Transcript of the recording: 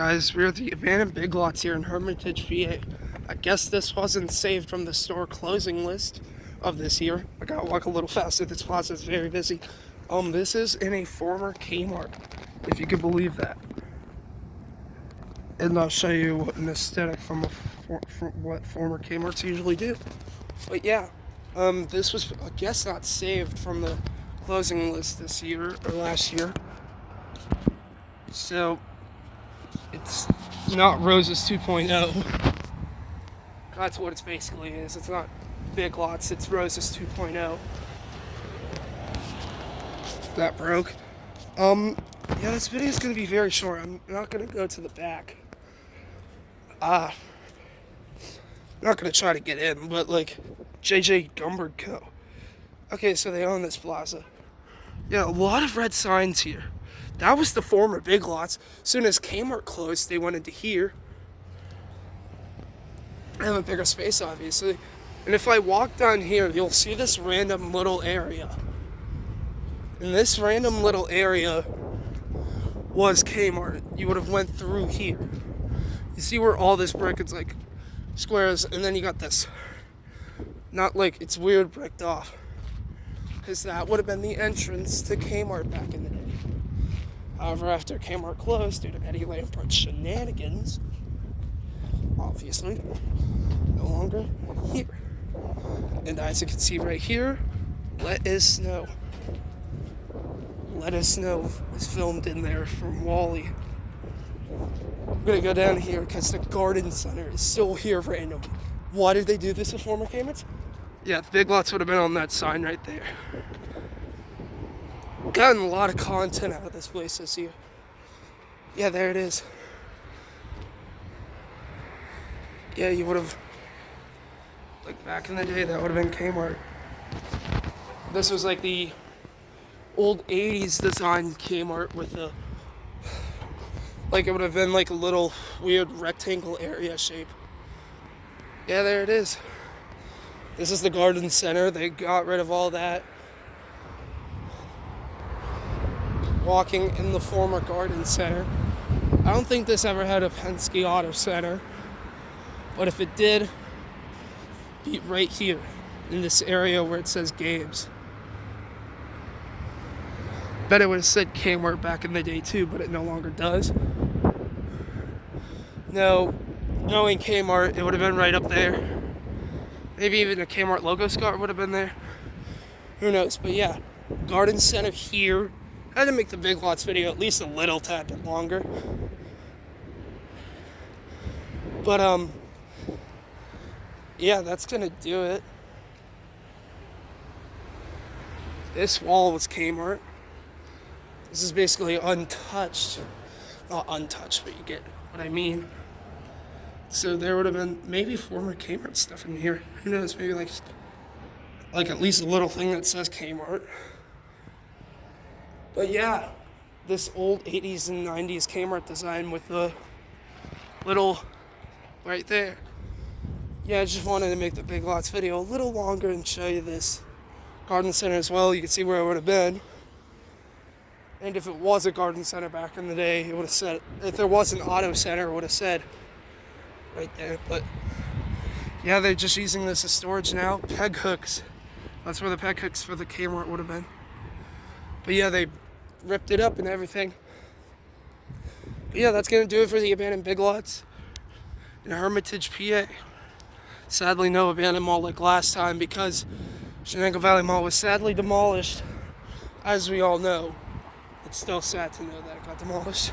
guys? We're at the abandoned Big Lots here in Hermitage, PA. I guess this wasn't saved from the store closing list of this year. I gotta walk a little faster. This plaza is very busy. This is in a former Kmart, if you can believe that. And I'll show you an aesthetic from what former Kmarts usually do. But yeah, this was, I guess, not saved from the closing list this year or last year. So it's not Roses 2.0. That's what it's basically is. It's not Big Lots, it's Roses 2.0. That broke. Yeah, this video is going to be very short. I'm not going to go to the back. I'm not going to try to get in, but like JJ Gumbard Co. Okay, so they own this plaza. Yeah, a lot of red signs here. That was the former Big Lots. As soon as Kmart closed, they went into here. I have a bigger space, obviously. And if I walk down here, you'll see this random little area. And this random little area was Kmart. You would have went through here. You see where all this brick is like squares, and then you got this. Not like it's weird bricked off. Because that would have been the entrance to Kmart back in the day. However, after Kmart closed due to Eddie Lampart's shenanigans, obviously, no longer here. And as you can see right here, Let Us Know. Let Us Know is filmed in there from Wally. I'm gonna go down here because the garden center is still here randomly. Why did they do this with former Kmarts? Yeah, the Big Lots would have been on that sign right there. Gotten a lot of content out of this place this year. Yeah, there it is. Yeah, you would have, like back in the day, that would have been Kmart. This was like the old 80s design Kmart with the, like it would have been like a little weird rectangle area shape. Yeah, there it is. This is the garden center. They got rid of all that. Walking in the former garden center. I don't think this ever had a Penske Auto Center. But if it did, be right here in this area where it says games. Bet it would have said Kmart back in the day too, but it no longer does. No, knowing Kmart, it would have been right up there. Maybe even a Kmart logo scar would have been there. Who knows? But yeah, garden center here. I had to make the Big Lots video at least a little tad bit longer. But yeah, that's gonna do it. This wall was Kmart. This is basically untouched. Not untouched, but you get what I mean. So there would have been maybe former Kmart stuff in here. Who knows? Maybe like at least a little thing that says Kmart. But yeah, this old 80s and 90s Kmart design with the little right there. Yeah, I just wanted to make the Big Lots video a little longer and show you this garden center as well. You can see where it would have been. And if it was a garden center back in the day, it would have said, if there was an auto center, it would have said right there. But yeah, they're just using this as storage now. Peg hooks. That's where the peg hooks for the Kmart would have been. But yeah, they ripped it up and everything. But yeah, that's going to do it for the abandoned Big Lots in Hermitage, PA. Sadly, no abandoned mall like last time because Shenango Valley Mall was sadly demolished. As we all know, it's still sad to know that it got demolished.